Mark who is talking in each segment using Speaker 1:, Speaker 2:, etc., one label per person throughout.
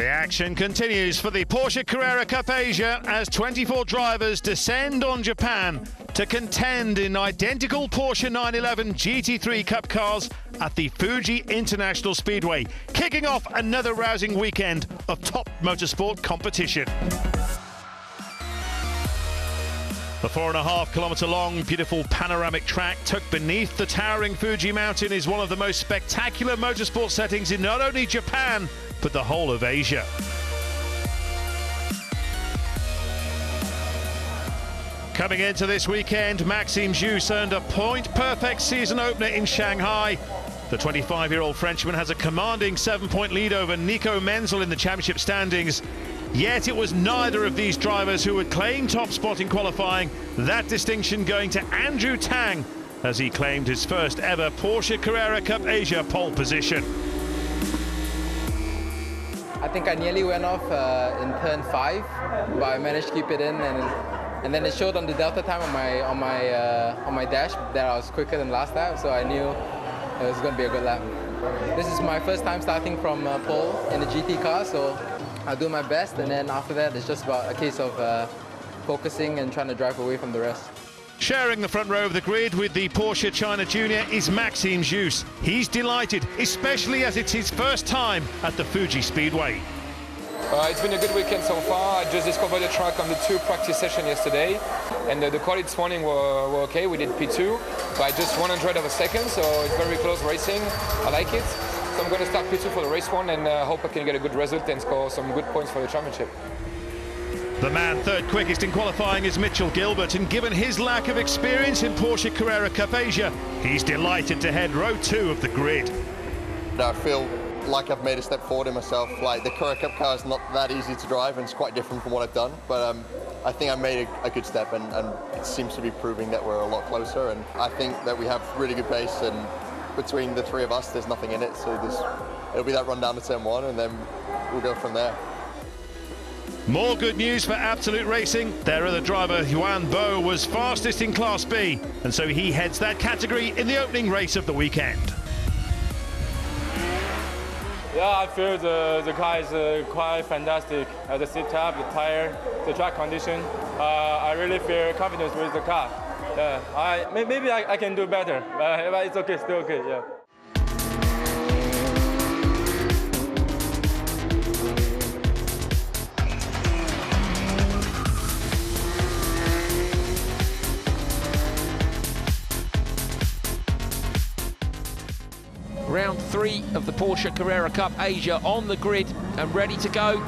Speaker 1: The action continues for the Porsche Carrera Cup Asia as 24 drivers descend on Japan to contend in identical Porsche 911 GT3 Cup cars at the Fuji International Speedway, kicking off another rousing weekend of top motorsport competition. The 4.5-kilometre long, beautiful panoramic track tucked beneath the towering Fuji mountain is one of the most spectacular motorsport settings in not only Japan, but the whole of Asia. Coming into this weekend, Maxime Jousse earned a point-perfect season opener in Shanghai. The 25-year-old Frenchman has a commanding 7-point lead over NICO MENZEL in the championship standings. Yet it was neither of these drivers who would claim top spot in qualifying, that distinction going to Andrew Tang as he claimed his first ever Porsche Carrera Cup Asia pole position.
Speaker 2: I think I nearly went off in turn 5, but I managed to keep it in, and then it showed on the delta time on my dash that I was quicker than last lap, so I knew it was going to be a good lap. This is my first time starting from pole in a GT car, so I'll do my best, and then after that it's just about a case of focusing and trying to drive away from the rest.
Speaker 1: Sharing the front row of the grid with the Porsche China Junior is Maxime Jousse. He's delighted, especially as it's his first time at the Fuji Speedway.
Speaker 3: It's been a good weekend so far. I just discovered the track on the 2 practice sessions yesterday, and the quality this morning were okay. We did P2 by just 100 of a second, so it's very close racing. I like it. So I'm going to start P2 for the race one, and hope I can get a good result and score some good points for the championship.
Speaker 1: The man third quickest in qualifying is Michel Gilbert, and given his lack of experience in Porsche Carrera Cup Asia, he's delighted to head row 2 of the grid.
Speaker 4: I feel like I've made a step forward in myself. Like, the Carrera Cup car is not that easy to drive, and it's quite different from what I've done, but I think I made a good step, and it seems to be proving that we're a lot closer, and I think that we have really good pace, and between the 3 of us there's nothing in it, so it'll be that run down to turn 1, and then we'll go from there.
Speaker 1: More good news for Absolute Racing. Their other driver, Yuan Bo, was fastest in Class B, and so he heads that category in the opening race of the weekend.
Speaker 5: Yeah, I feel the car is quite fantastic. The seat type, the tire, the track condition. I really feel confident with the car. Yeah, maybe I can do better, but it's okay, still okay, yeah.
Speaker 6: Round 3 of the Porsche Carrera Cup Asia on the grid and ready to go.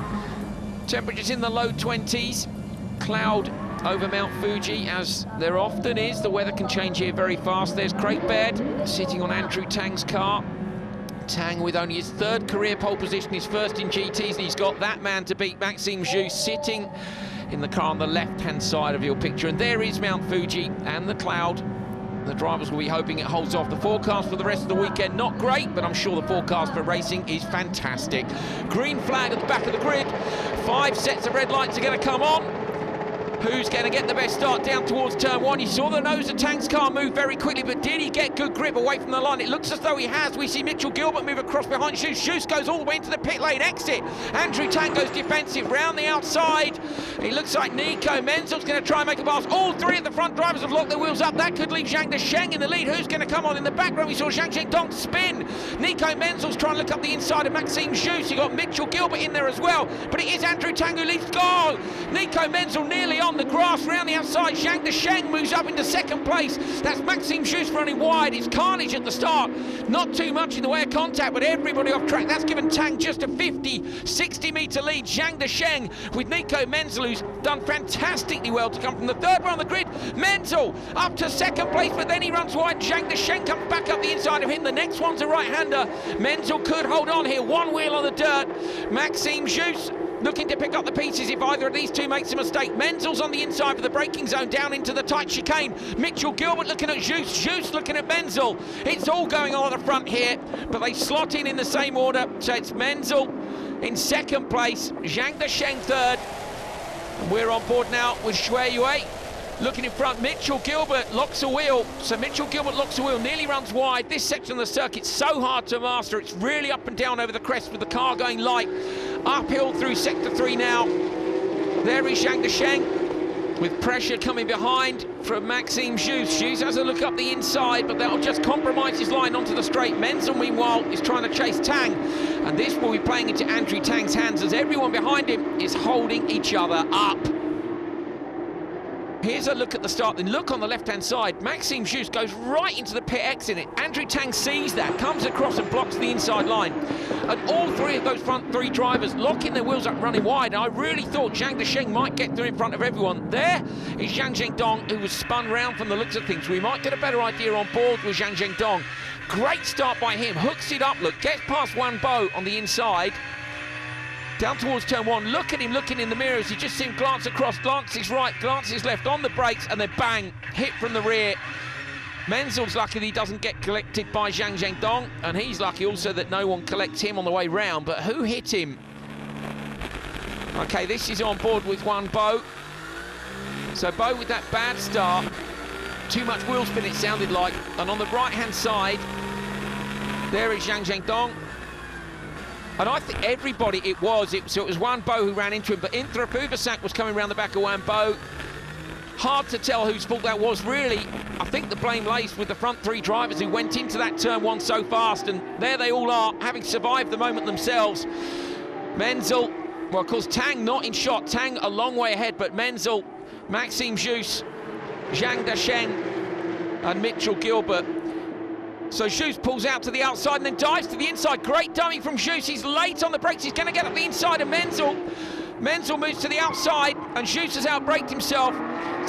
Speaker 6: Temperatures in the low 20s. Cloud over Mount Fuji, as there often is. The weather can change here very fast. There's Craig Baird sitting on Andrew Tang's car. Tang with only his 3rd career pole position, his first in GTs, and he's got that man to beat, Maxime Jousse, sitting in the car on the left-hand side of your picture. And there is Mount Fuji and the cloud. The drivers will be hoping it holds off. The forecast for the rest of the weekend, not great, but I'm sure the forecast for racing is fantastic. Green flag at the back of the grid. 5 sets of red lights are going to come on. Who's going to get the best start down towards turn 1? You saw the nose of Tang's car move very quickly, but did he get good grip away from the line? It looks as though he has. We see Michel Gilbert move across behind Jousse. Jousse goes all the way into the pit lane exit. Andrew Tang goes defensive round the outside. It looks like NICO MENZEL's going to try and make a pass. All 3 of the front drivers have locked their wheels up. That could leave Zhang Desheng in the lead. Who's going to come on in the background? We saw Zhang Zhengdong spin. NICO MENZEL's trying to look up the inside of Maxime Jousse. You got Michel Gilbert in there as well, but it is Andrew Tang who leads. Go! NICO MENZEL nearly on the grass round the outside. Zhang Desheng moves up into 2nd place. That's Maxime Jousse running wide. It's carnage at the start. Not too much in the way of contact, but everybody off track. That's given Tang just a 60 metre lead. Zhang Desheng with NICO MENZEL, who's done fantastically well to come from the 3rd one on the grid. MENZEL up to 2nd place, but then he runs wide. Zhang Desheng comes back up the inside of him. The next one's a right-hander. MENZEL could hold on here. 1 wheel on the dirt. Maxime Jousse looking to pick up the pieces if either of these 2 makes a mistake. MENZEL's on the inside of the braking zone, down into the tight chicane. Michel Gilbert looking at Jousse, Jousse looking at MENZEL. It's all going on at the front here, but they slot in the same order. So it's MENZEL in 2nd place, Zhang Desheng 3rd. And we're on board now with Shui Yue. Looking in front, Michel Gilbert locks a wheel. So Michel Gilbert locks a wheel, nearly runs wide. This section of the circuit's so hard to master. It's really up and down over the crest with the car going light. Uphill through sector 3 now. There is Zhang Desheng with pressure coming behind from Maxime Jus. Jus has a look up the inside, but that'll just compromise his line onto the straight. Menzel, meanwhile, is trying to chase Tang, and this will be playing into Andrew Tang's hands as everyone behind him is holding each other up. Here's a look at the start, then look on the left-hand side. Maxime Jus goes right into the pit exit. Andrew Tang sees that, comes across and blocks the inside line. And all three of those front three drivers locking their wheels up, running wide. And I really thought Zhang Desheng might get through in front of everyone. There is Zhang Zhengdong, who was spun round from the looks of things. We might get a better idea on board with Zhang Zhengdong. Great start by him, hooks it up, look, gets past Wan Bo on the inside. Down towards turn 1, look at him looking in the mirrors. You just see him glance across, glances right, glances left on the brakes, and then bang, hit from the rear. Menzel's lucky that he doesn't get collected by Zhang Zhengdong, and he's lucky also that no one collects him on the way round. But who hit him? Okay, this is on board with Wan Bo. So Bo with that bad start, too much wheel spin it sounded like, and on the right-hand side, there is Zhang Zhengdong. And I think everybody, so it was Wan Bo who ran into him, but Inthra Puvasak was coming around the back of Wan Bo. Hard to tell whose fault that was, really. I think the blame lays with the front three drivers who went into that turn 1 so fast, and there they all are, having survived the moment themselves. Menzel, well, of course, Tang not in shot. Tang a long way ahead, but Menzel, Maxime Jus, Zhang Desheng, and Mitchell Gilbert. So Jus pulls out to the outside and then dives to the inside. Great dummy from Jus. He's late on the brakes. He's going to get up the inside of Menzel. Menzel moves to the outside and Jus has outbraked himself.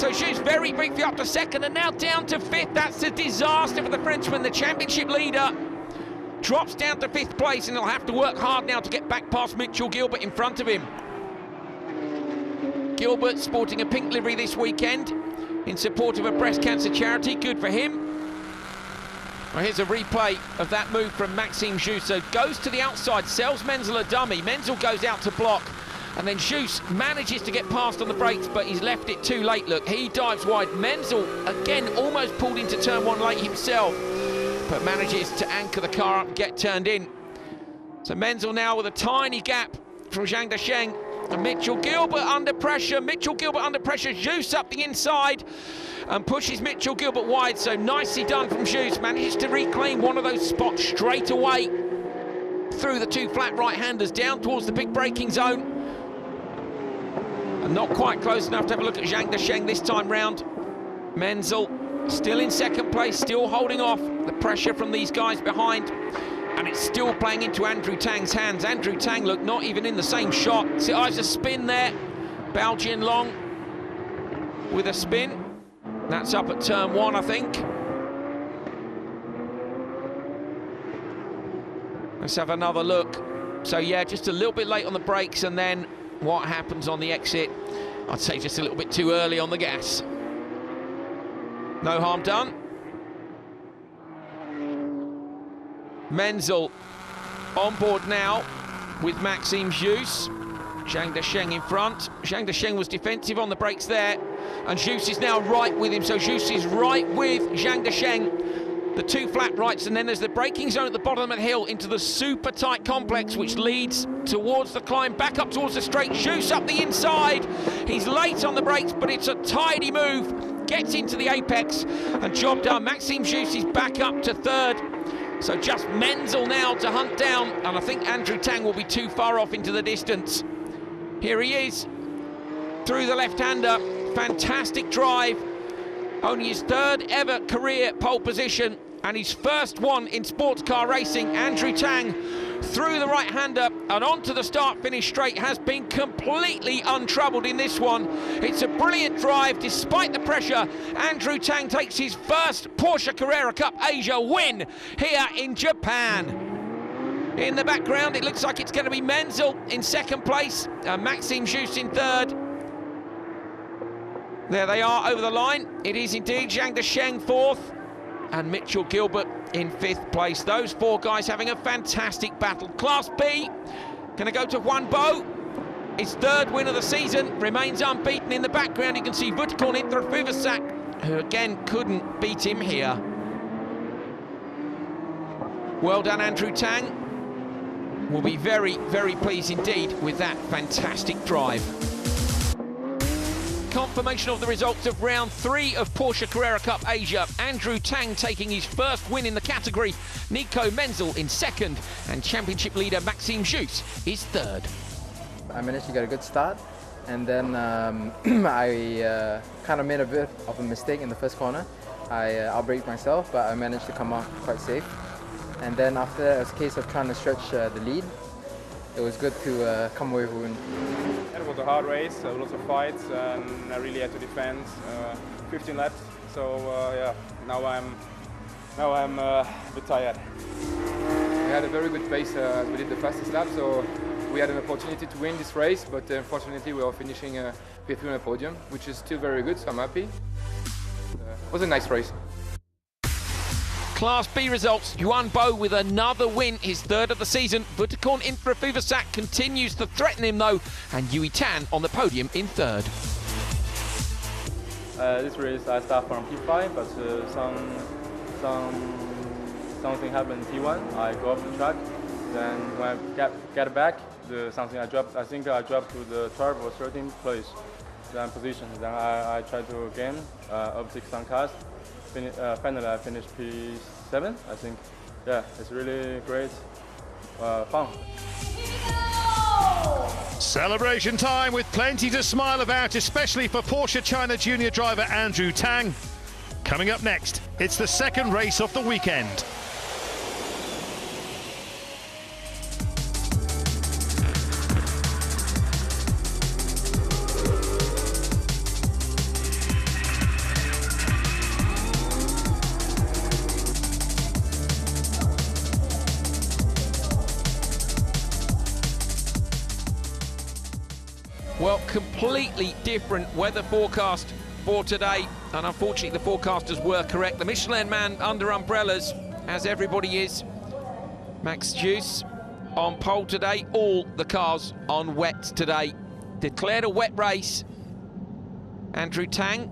Speaker 6: So Jus very briefly up to second and now down to 5th. That's a disaster for the Frenchman. The championship leader drops down to 5th place and he'll have to work hard now to get back past Mitchell Gilbert in front of him. Gilbert sporting a pink livery this weekend in support of a breast cancer charity. Good for him. Well, here's a replay of that move from Maxime Jus. So goes to the outside, sells Menzel a dummy. Menzel goes out to block, and then Jus manages to get past on the brakes, but he's left it too late. Look, he dives wide. Menzel, again, almost pulled into turn 1 late himself, but manages to anchor the car up and get turned in. So Menzel now with a tiny gap from Zhang Desheng. And Mitchell Gilbert under pressure. Mitchell Gilbert under pressure. Jus up the inside and pushes Mitchell Gilbert wide. So nicely done from Jus. Manages to reclaim one of those spots straight away through the two flat right-handers down towards the big braking zone. And not quite close enough to have a look at Zhang Desheng this time round. Menzel still in second place, still holding off the pressure from these guys behind. And it's still playing into Andrew Tang's hands. Andrew Tang, look, not even in the same shot. See, there's a spin there. Bao Jinlong with a spin. That's up at turn 1, I think. Let's have another look. So, yeah, just a little bit late on the brakes, and then what happens on the exit? I'd say just a little bit too early on the gas. No harm done. Menzel on board now with Maxime Jus. Zhang Desheng in front. Zhang Desheng was defensive on the brakes there, and Jus is now right with him. So Jus is right with Zhang Desheng. The two flat rights, and then there's the braking zone at the bottom of the hill into the super tight complex, which leads towards the climb, back up towards the straight. Jus up the inside. He's late on the brakes, but it's a tidy move. Gets into the apex, and job done. Maxime Jus is back up to 3rd. So just Menzel now to hunt down, and I think Andrew Tang will be too far off into the distance. Here he is, through the left-hander. Fantastic drive. Only his 3rd ever career pole position, and his first one in sports car racing. Andrew Tang through the right-hander and onto the start-finish straight, has been completely untroubled in this one. It's a brilliant drive despite the pressure. Andrew Tang takes his first Porsche Carrera Cup Asia win here in Japan. In the background, it looks like it's going to be Menzel in 2nd place and Maxime Jus in 3rd. There they are over the line. It is indeed Zhang Desheng 4th and Mitchell Gilbert in 5th place. Those 4 guys having a fantastic battle. Class B, gonna go to Wan Bo. His 3rd win of the season, remains unbeaten. In the background, you can see Vutkorn Inthra, who again couldn't beat him here. Well done, Andrew Tang. will be very, very pleased indeed with that fantastic drive. Confirmation of the results of round 3 of Porsche Carrera Cup Asia. Andrew Tang taking his first win in the category, NICO Menzel in second, and championship leader Maxime Jus is third.
Speaker 2: I managed to get a good start, and then I kind of made a bit of a mistake in the first corner. I outbraked myself, but I managed to come off quite safe. And then after that, it was a case of trying to stretch the lead. It was good to come away with a win.
Speaker 5: It was a hard race, lots of fights, and I really had to defend 15 laps. So yeah, now I'm a bit tired. We had a very good pace as we did the fastest lap, so we had an opportunity to win this race, but unfortunately we are finishing P3 on the podium, which is still very good, so I'm happy. It was a nice race.
Speaker 6: Class B results, Yuan Bo with another win, his third of the season. Vutakorn Intra-Fuvasak continues to threaten him though, and Yui Tan on the podium in third.
Speaker 5: This race I start from P5, but something happened in P1. I go off the track, then when I get back, something I dropped. I think I dropped to the 12th or 13th place, then position. Then I tried to gain, overtake some cars. Finally, I finished P7, I think. Yeah, it's really great, fun.
Speaker 1: Celebration time with plenty to smile about, especially for Porsche China junior driver Andrew Tang. Coming up next, it's the second race of the weekend.
Speaker 6: Well, completely different weather forecast for today, and unfortunately the forecasters were correct. The Michelin man under umbrellas, as everybody is. Max Jus on pole today, all the cars on wet today. Declared a wet race. Andrew Tang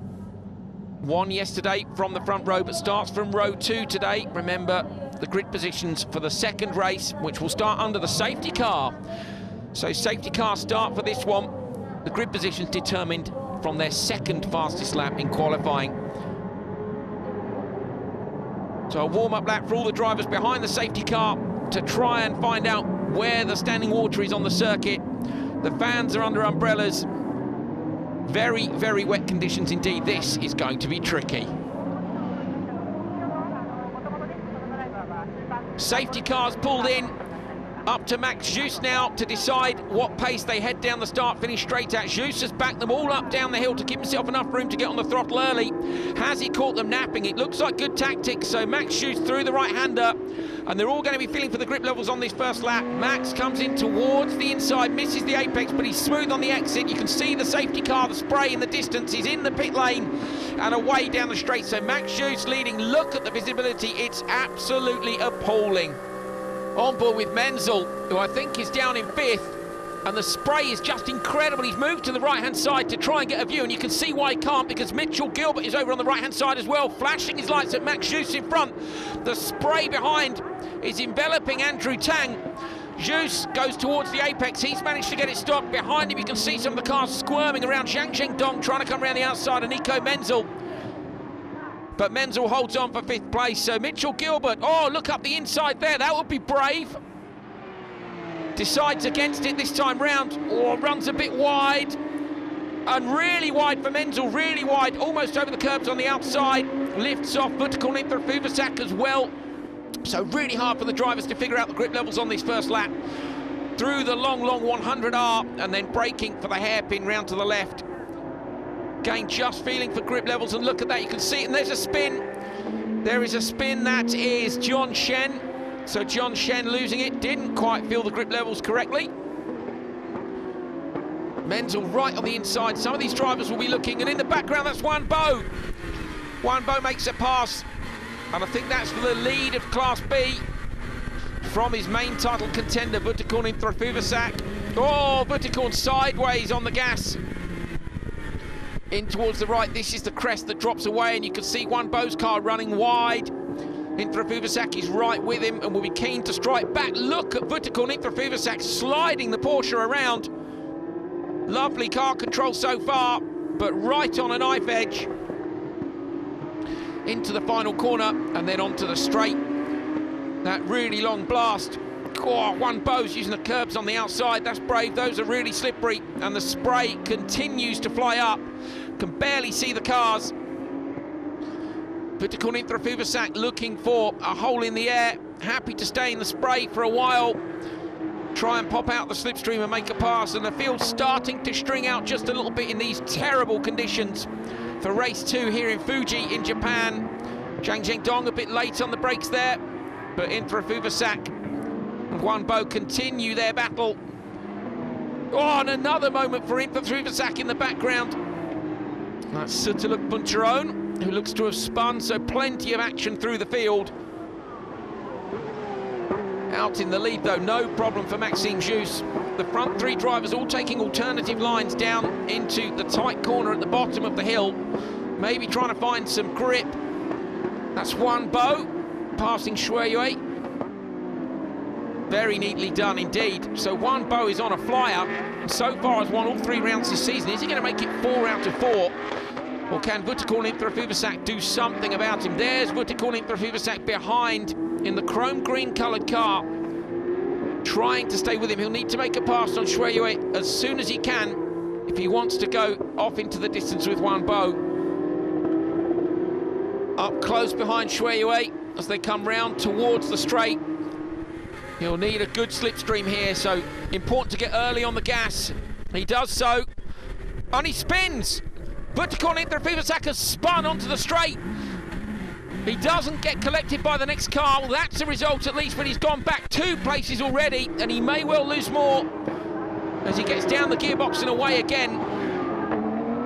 Speaker 6: won yesterday from the front row, but starts from row 2 today. Remember the grid positions for the second race, which will start under the safety car. So safety car start for this one. The grid positions determined from their second fastest lap in qualifying. So a warm-up lap for all the drivers behind the safety car to try and find out where the standing water is on the circuit. The fans are under umbrellas. Very, very wet conditions indeed. This is going to be tricky. Safety cars pulled in. Up to Max Jus now to decide what pace they head down the start-finish straight at. Jus has backed them all up down the hill to give himself enough room to get on the throttle early. Has he caught them napping? It looks like good tactics. So Max Jus through the right-hander, and they're all going to be feeling for the grip levels on this first lap. Max comes in towards the inside, misses the apex, but he's smooth on the exit. You can see the safety car, the spray in the distance. He's in the pit lane and away down the straight. So Max Jus leading. Look at the visibility. It's absolutely appalling. On board with Menzel, who I think is down in 5th, and the spray is just incredible. He's moved to the right-hand side to try and get a view, and you can see why he can't, because Michel Gilbert is over on the right-hand side as well, flashing his lights at Max Jus in front. The spray behind is enveloping Andrew Tang. Jus goes towards the apex. He's managed to get it stopped. Behind him, you can see some of the cars squirming around Zhang Zhengdong, trying to come around the outside of NICO Menzel. But Menzel holds on for 5th place, so Michel Gilbert, oh, look up the inside there, that would be brave. Decides against it this time round, oh, runs a bit wide. And really wide for Menzel, really wide, almost over the curbs on the outside. Lifts off Vutakorn Intra-Fuvasak as well. So really hard for the drivers to figure out the grip levels on this first lap. Through the long 100R, and then braking for the hairpin round to the left. Again, just feeling for grip levels, and look at that, you can see it, and there's a spin. There is a spin, that is John Shen. So John Shen losing it, didn't quite feel the grip levels correctly. Menzel right on the inside, some of these drivers will be looking, and in the background, that's Yuan Bo. Yuan Bo makes a pass, and I think that's for the lead of Class B from his main title contender, Vutakorn Intra-Fuvasak. Oh, Vutakorn sideways on the gas. In towards the right, this is the crest that drops away, and you can see Yuan Bo's car running wide. Intra-Fuvasak is right with him and will be keen to strike back. Look at Vutikul and Intra-Fuvasak sliding the Porsche around. Lovely car control so far, but right on a knife edge. Into the final corner and then onto the straight. That really long blast. Oh, Juan Bo's using the curbs on the outside. That's brave. Those are really slippery. And the spray continues to fly up. Can barely see the cars. Vutikul Intra-Fuvasak looking for a hole in the air. Happy to stay in the spray for a while. Try and pop out the slipstream and make a pass. And the field's starting to string out just a little bit in these terrible conditions for race 2 here in Fuji in Japan. Zhang Zhengdong a bit late on the brakes there, but Intra-Fuvasak and Juan Bo continue their battle. Oh, and another moment for Intra-Fuvasak in the background. That's Sutuluk Buncharon, who looks to have spun, so plenty of action through the field. Out in the lead though, no problem for Maxime Jus. The front 3 drivers all taking alternative lines down into the tight corner at the bottom of the hill, maybe trying to find some grip. That's Juan Bo passing Shui Yue. Very neatly done indeed. So Juan Bo is on a flyer, and so far has won all 3 rounds this season. Is he going to make it 4 out of 4? Or can Vutikul Intra-Fuvasak do something about him? There's Vutikul Intra-Fuvasak behind in the chrome green coloured car, trying to stay with him. He'll need to make a pass on Shui Yue as soon as he can if he wants to go off into the distance with Juan Bo. Up close behind Shui Yue as they come round towards the straight. He'll need a good slipstream here, so important to get early on the gas. He does so, and he spins. Vutikul Intra-Fuvasak has spun onto the straight. He doesn't get collected by the next car. Well, that's a result at least, but he's gone back 2 places already, and he may well lose more as he gets down the gearbox and away again.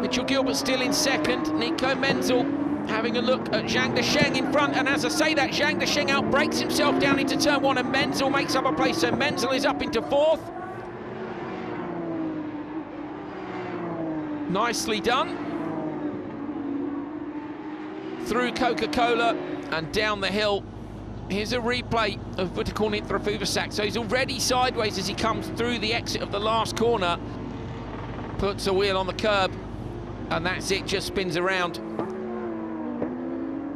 Speaker 6: Michel Gilbert still in second. Nico Menzel having a look at Zhang Desheng in front, and as I say that, Zhang Desheng outbrakes himself down into turn 1, and Menzel makes up a place, so Menzel is up into 4th. Nicely done. Through Coca-Cola and down the hill. Here's a replay of Vutikul Intra-Fuvasak. So he's already sideways as he comes through the exit of the last corner. Puts a wheel on the curb, and that's it, just spins around.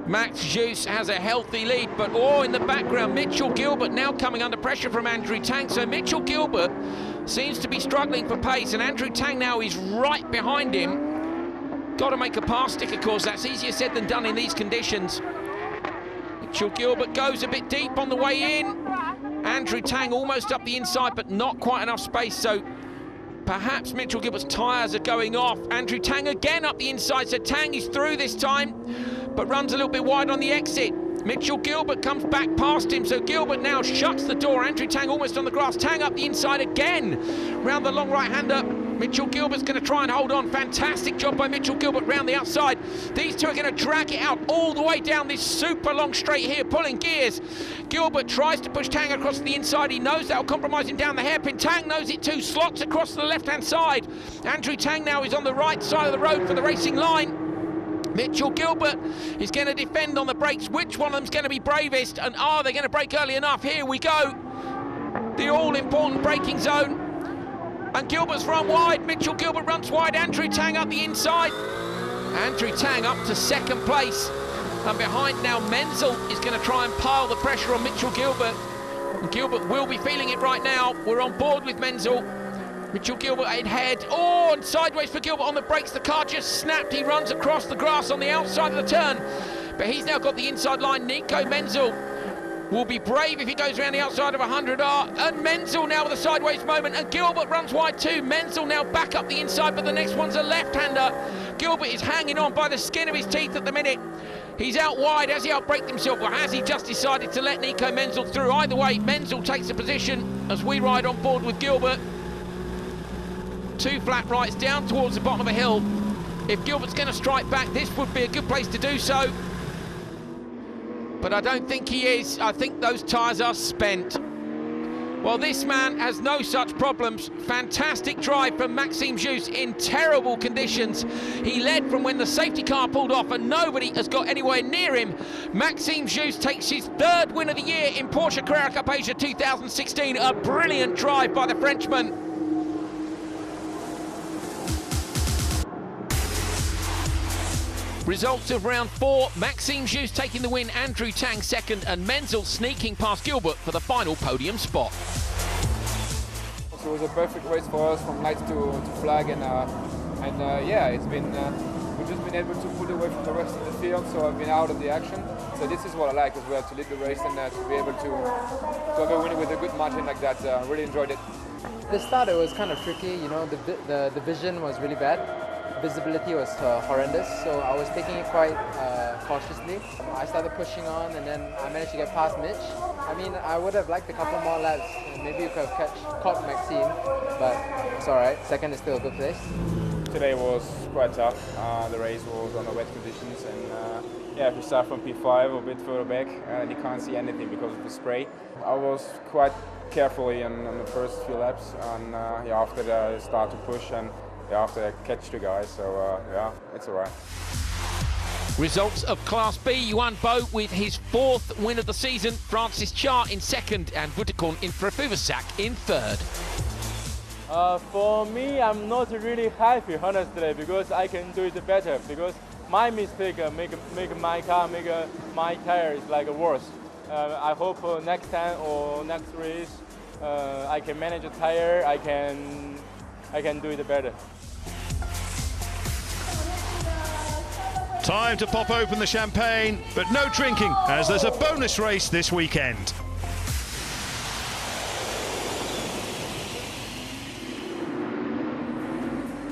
Speaker 6: Max Jus has a healthy lead, but oh, in the background, Michel Gilbert now coming under pressure from Andrew Tang. So Michel Gilbert seems to be struggling for pace, and Andrew Tang now is right behind him. Got to make a pass stick, of course. That's easier said than done in these conditions. Michel Gilbert goes a bit deep on the way in. Andrew Tang almost up the inside, but not quite enough space, so perhaps Michel Gilbert's tyres are going off. Andrew Tang again up the inside, so Tang is through this time, but runs a little bit wide on the exit. Michel Gilbert comes back past him, so Gilbert now shuts the door. Andrew Tang almost on the grass. Tang up the inside again, round the long right-hander. Michel Gilbert's going to try and hold on. Fantastic job by Michel Gilbert round the outside. These two are going to drag it out all the way down this super long straight here, pulling gears. Gilbert tries to push Tang across the inside. He knows that will compromise him down the hairpin. Tang knows it too, slots across to the left-hand side. Andrew Tang now is on the right side of the road for the racing line. Michel Gilbert is going to defend on the brakes. Which one of them's going to be bravest? And are they going to brake early enough? Here we go. The all-important braking zone. And Gilbert's run wide. Michel Gilbert runs wide. Andrew Tang up the inside. Andrew Tang up to second place. And behind now, Menzel is going to try and pile the pressure on Michel Gilbert. And Gilbert will be feeling it right now. We're on board with Menzel. Michel Gilbert ahead. Oh, and sideways for Gilbert on the brakes. The car just snapped. He runs across the grass on the outside of the turn. But he's now got the inside line. Nico Menzel will be brave if he goes around the outside of 100R. And Menzel now with a sideways moment. And Gilbert runs wide too. Menzel now back up the inside, but the next one's a left-hander. Gilbert is hanging on by the skin of his teeth at the minute. He's out wide. Has he outbraked himself, or has he just decided to let Nico Menzel through? Either way, Menzel takes a position as we ride on board with Gilbert. 2 flat rights down towards the bottom of the hill. If Gilbert's going to strike back, this would be a good place to do so. But I don't think he is. I think those tyres are spent. Well, this man has no such problems. Fantastic drive from Maxime Joos in terrible conditions. He led from when the safety car pulled off and nobody has got anywhere near him. Maxime Joos takes his third win of the year in Porsche Carrera Cup Asia 2016. A brilliant drive by the Frenchman. Results of round 4, Maxime Joos taking the win, Andrew Tang second, and Menzel sneaking past Gilbert for the final podium spot.
Speaker 3: So it was a perfect race for us from lights to flag, and yeah, it's been we've just been able to pull away from the rest of the field, so I've been out of the action. So this is what I like as well, to lead the race and to be able to have a win with a good margin like that. Really enjoyed it.
Speaker 2: The start, it was kind of tricky, you know, the vision was really bad. Visibility was horrendous, so I was taking it quite cautiously. I started pushing on, and then I managed to get past Mitch. I mean, I would have liked a couple more laps, and maybe you could have caught Maxime, but it's all right. Second is still a good place.
Speaker 5: Today was quite tough. The race was on the wet conditions, and yeah, if you start from P5 a bit further back, you can't see anything because of the spray. I was quite carefully on the first few laps, and yeah, after I start to push, and yeah, after I catch the guys, so yeah, it's all right.
Speaker 6: Results of Class B, Yuan Bo with his 4th win of the season, Francis Cha in 2nd, and Vutikon in Frefuvasak in 3rd.
Speaker 5: For me, I'm not really happy, honestly, because I can do it better. Because my mistake make my car, my tire is like worse. I hope next time or next race, I can manage the tire. I can do it better.
Speaker 1: Time to pop open the champagne, but no drinking, as there's a bonus race this weekend.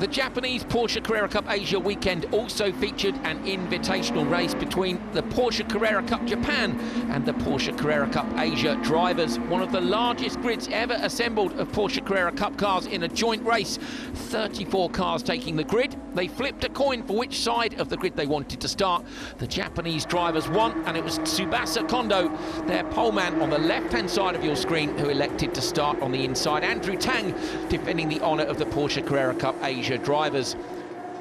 Speaker 6: The Japanese Porsche Carrera Cup Asia weekend also featured an invitational race between the Porsche Carrera Cup Japan and the Porsche Carrera Cup Asia drivers. One of the largest grids ever assembled of Porsche Carrera Cup cars in a joint race. 34 cars taking the grid. They flipped a coin for which side of the grid they wanted to start. The Japanese drivers won, and it was Tsubasa Kondo, their poleman on the left-hand side of your screen, who elected to start on the inside. Andrew Tang defending the honour of the Porsche Carrera Cup Asia drivers.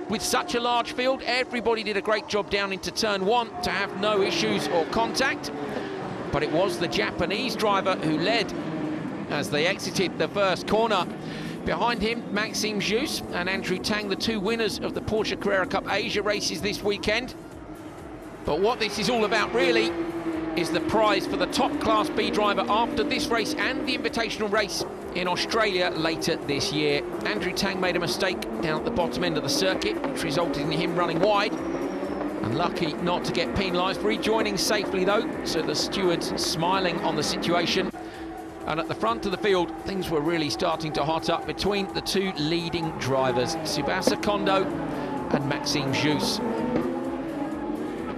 Speaker 6: With such a large field, everybody did a great job down into turn 1 to have no issues or contact, but it was the Japanese driver who led as they exited the first corner. Behind him, Maxime Joos and Andrew Tang, the 2 winners of the Porsche Carrera Cup Asia races this weekend. But what this is all about really is the prize for the top Class B driver after this race and the invitational race in Australia later this year. Andrew Tang made a mistake down at the bottom end of the circuit, which resulted in him running wide. Unlucky not to get penalised, rejoining safely though, so the stewards smiling on the situation. And at the front of the field, things were really starting to hot up between the 2 leading drivers, Tsubasa Kondo and Maxime Joos.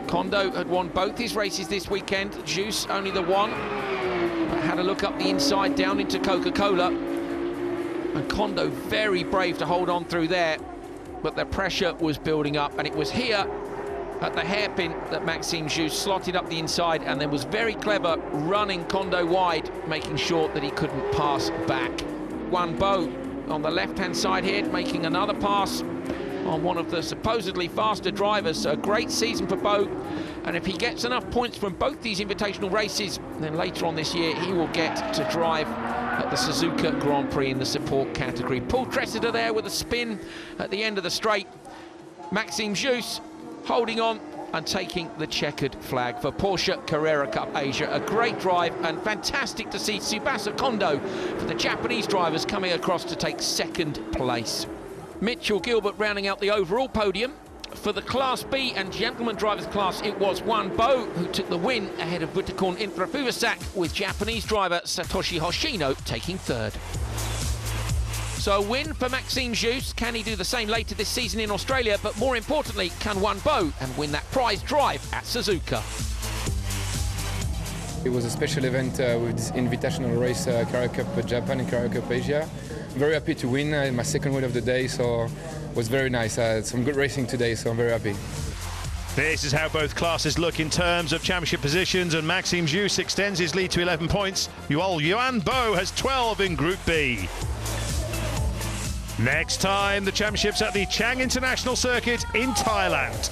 Speaker 6: Kondo had won both his races this weekend, Joos only the one, but had a look up the inside down into Coca-Cola. And Kondo very brave to hold on through there, but the pressure was building up, and it was here at the hairpin that Maxime Joos slotted up the inside and then was very clever running Kondo wide, making sure that he couldn't pass back. Yuan Bo on the left-hand side here, making another pass on one of the supposedly faster drivers. So a great season for Bo, and if he gets enough points from both these invitational races, then later on this year he will get to drive at the Suzuka Grand Prix in the support category. Paul Tressida there with a spin at the end of the straight. Maxime Joos holding on and taking the checkered flag for Porsche Carrera Cup Asia. A great drive, and fantastic to see Tsubasa Kondo for the Japanese drivers coming across to take 2nd place. Michel Gilbert rounding out the overall podium. For the Class B and gentleman drivers class, it was Yuan Bo who took the win ahead of Vutikon in Frefuvasak, with Japanese driver Satoshi Hoshino taking 3rd. So a win for Maxime Joos. Can he do the same later this season in Australia? But more importantly, can Yuan Bo and win that prize drive at Suzuka?
Speaker 7: It was a special event with this invitational race, Carrera Cup Japan and Carrera Cup Asia. I'm very happy to win, my 2nd win of the day, so it was very nice. Some good racing today, so I'm very happy.
Speaker 1: This is how both classes look in terms of championship positions, and Maxime Gius extends his lead to 11 points. Yuan Bo has 12 in Group B. Next time, the championships at the Chang International Circuit in Thailand.